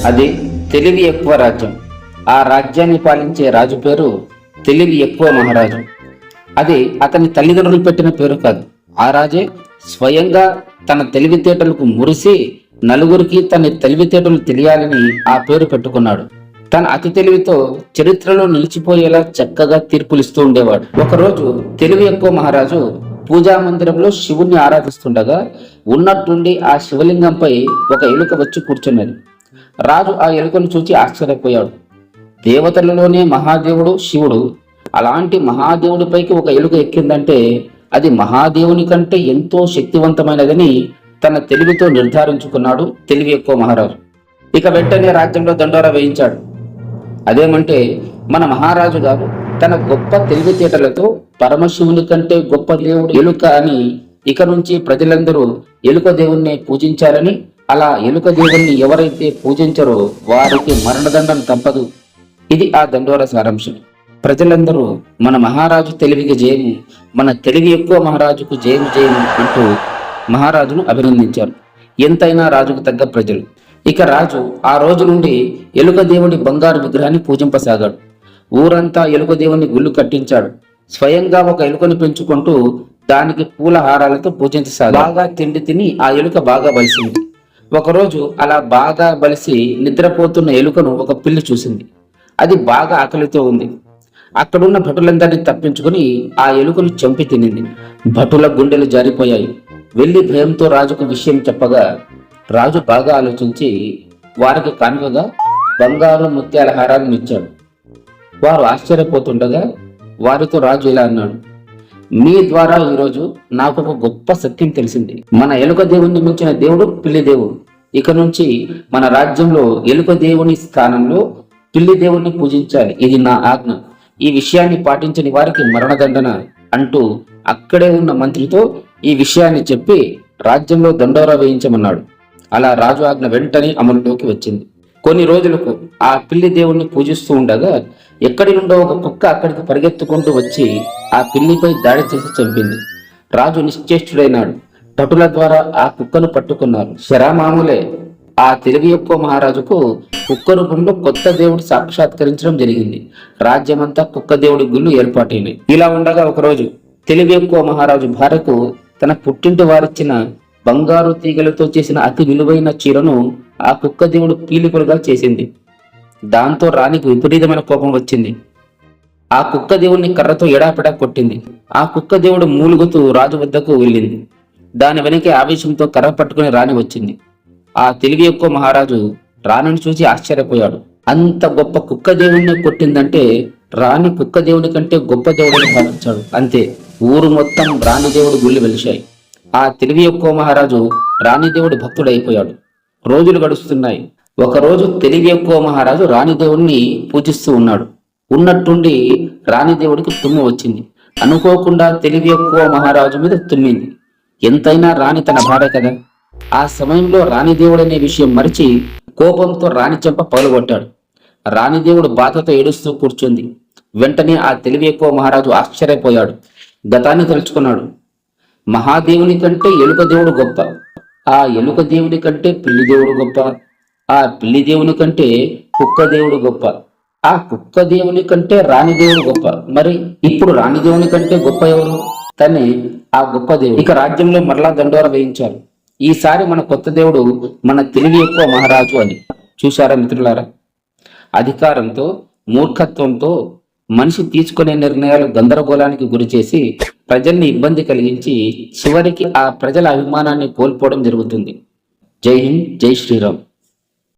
అది తెలివి ఎక్కువ రాజ్యం. ఆ రాజ్యాన్ని పాలించే రాజు పేరు తెలివి ఎక్కువ మహారాజు. అది అతని తల్లిదండ్రులు పెట్టిన పేరు కాదు. ఆ రాజే స్వయంగా తన తెలివితేటలకు మురిసి నలుగురికి తన తెలివితేటలు తెలియాలని ఆ పేరు పెట్టుకున్నాడు. తన అతి తెలివితో చరిత్రలో నిలిచిపోయేలా చక్కగా తీర్పులిస్తూ ఉండేవాడు. ఒకరోజు తెలివి ఎక్కువ మహారాజు పూజా మందిరంలో శివుణ్ణి ఆరాధిస్తుండగా ఉన్నట్టుండి ఆ శివలింగంపై ఒక ఎలుక వచ్చి కూర్చున్నది. రాజు ఆ ఎలుకను చూచి ఆశ్చర్యపోయాడు. దేవతలలోనే మహాదేవుడు శివుడు, అలాంటి మహాదేవుడిపైకి ఒక ఎలుక ఎక్కిందంటే అది మహాదేవుని కంటే ఎంతో శక్తివంతమైనదని తన తెలివితో నిర్ధారించుకున్నాడు తెలివి ఎక్కువ మహారాజు. ఇక వెంటనే రాజ్యంలో దండోరా వేయించాడు. అదేమంటే మన మహారాజు గారు తన గొప్ప తెలివితేటలతో పరమశివుని కంటే గొప్ప దేవుడు ఎలుక అని ఇక నుంచి ప్రజలందరూ ఎలుక దేవుణ్ణి పూజించాలని, అలా ఎలుక దేవుణ్ణి ఎవరైతే పూజించరో వారికి మరణదండం తప్పదు. ఇది ఆ దండోర సారాంశం. ప్రజలందరూ మన మహారాజు తెలివికి జయము, మన తెలివి ఎక్కువ మహారాజుకు జయము జయము అంటూ మహారాజును అభినందించారు. ఎంతైనా రాజుకు తగ్గ ప్రజలు. ఇక రాజు ఆ రోజు నుండి ఎలుక దేవుడి బంగారు విగ్రహాన్ని పూజింపసాగాడు. ఊరంతా ఎలుక దేవుని గుళ్ళు కట్టించాడు. స్వయంగా ఒక ఎలుకను పెంచుకుంటూ దానికి పూల హారాలతో పూజించసాగాడు. బాగా తిండి తిని ఆ ఎలుక బాగా బలిసింది. ఒకరోజు అలా బాగా బలిసి నిద్రపోతున్న ఎలుకను ఒక పిల్లి చూసింది. అది బాగా ఆకలితో ఉంది. అక్కడున్న భటులందరినీ తప్పించుకుని ఆ ఎలుకను చంపి తినింది. భటుల గుండెలు జారిపోయాయి. వెళ్లి భయంతో రాజుకు విషయం చెప్పగా రాజు బాగా ఆలోచించి వారికి కానుకగా బంగారు ముత్యాల హారాలను ఇచ్చాడు. వారు ఆశ్చర్యపోతుండగా వారితో రాజు ఇలా అన్నాడు, మీ ద్వారా ఈరోజు నాకు ఒక గొప్ప సత్యం తెలిసింది. మన ఎలుక దేవుణ్ణి మించిన దేవుడు పిల్లి దేవుడు. ఇక నుంచి మన రాజ్యంలో ఎలుక దేవుని స్థానంలో పిల్లి దేవుణ్ణి పూజించాలి. ఇది నా ఆజ్ఞ. ఈ విషయాన్ని పాటించని వారికి మరణదండన అంటూ అక్కడే ఉన్న మంత్రితో ఈ విషయాన్ని చెప్పి రాజ్యంలో దండోరా వేయించమన్నాడు. అలా రాజు ఆజ్ఞ వెంటనే అమలులోకి వచ్చింది. కొన్ని రోజులకు ఆ పిల్లి దేవుణ్ణి పూజిస్తూ ఉండగా ఎక్కడి నుండో ఒక కుక్క అక్కడికి పరిగెత్తుకుంటూ వచ్చి ఆ పిల్లిపై దాడి చేసి చంపింది. రాజు నిశ్చేష్టుడైనాడు. భటుల ద్వారా ఆ కుక్కను పట్టుకున్నారు. శరామామూలే ఆ తెలివి ఎక్కువ మహారాజుకు కుక్క రూపంలో కొత్త దేవుడు సాక్షాత్కరించడం జరిగింది. రాజ్యమంతా కుక్క దేవుడి గుళ్ళు ఏర్పాటైనాయి. ఇలా ఉండగా ఒకరోజు తెలివి ఎక్కువ మహారాజు భార్యకు తన పుట్టింటి వారిచ్చిన బంగారు తీగలతో చేసిన అతి విలువైన చీరను ఆ కుక్క దేవుడు పీలికలుగా చేసింది. దాంతో రాణికి విపరీతమైన కోపం వచ్చింది. ఆ కుక్క దేవుడిని కర్రతో ఎడాపెడా కొట్టింది. ఆ కుక్క దేవుడు మూలుగుతూ రాజు వద్దకు వెళ్ళింది. దాని వెనకే ఆవేశంతో కర్ర పట్టుకుని రాణి వచ్చింది. ఆ తెలివి ఎక్కువ మహారాజు రాణిని చూసి ఆశ్చర్యపోయాడు. అంత గొప్ప కుక్క దేవుడిని కొట్టిందంటే రాణి కుక్క దేవుడి కంటే గొప్ప దేవుడిని భావించాడు. అంతే, ఊరు మొత్తం రాణి దేవుడు గుళ్ళు వెలిశాయి. ఆ తెలివి ఎక్కువ మహారాజు రాణిదేవుడి భక్తుడైపోయాడు. రోజులు గడుస్తున్నాయి. ఒకరోజు తెలివి ఎక్కువ మహారాజు రాణిదేవుడిని పూజిస్తూ ఉన్నాడు. ఉన్నట్టుండి రాణిదేవుడికి తుమ్ము వచ్చింది. అనుకోకుండా తెలివి ఎక్కువ మహారాజు మీద తుమ్మింది. ఎంతైనా రాణి తన భార్య కదా. ఆ సమయంలో రాణిదేవుడు అనే విషయం మరిచి కోపంతో రాణి చెంప పగలగొట్టాడు. రాణిదేవుడు బాధతో ఏడుస్తూ కూర్చుంది. వెంటనే ఆ తెలివి ఎక్కువ మహారాజు ఆశ్చర్యపోయాడు. గతాన్ని తలుచుకున్నాడు. మహాదేవుని కంటే ఎలుక దేవుడు గొప్ప, ఆ ఎలుక దేవుని కంటే పిల్లి దేవుడు గొప్ప, ఆ పిల్లి దేవుని కంటే కుక్క దేవుడు గొప్ప, ఆ కుక్క దేవుని కంటే రాణి దేవుడు గొప్ప. మరి ఇప్పుడు రాణి దేవుని కంటే గొప్ప ఎవరు? తనే ఆ గొప్ప దేవుడు. ఇక రాజ్యంలో మరలా దండోర వేయించారు. ఈసారి మన కొత్త దేవుడు మన తెలివి ఎక్కువ మహారాజు అని. చూశారా మిత్రులారా? అధికారంతో మూర్ఖత్వంతో మనిషి తీసుకునే నిర్ణయాలు గందరగోళానికి గురి చేసి ప్రజల్ని ఇబ్బంది కలిగించి చివరికి ఆ ప్రజల అభిమానాన్ని కోల్పోవడం జరుగుతుంది. జై హింద్, జై శ్రీరామ్.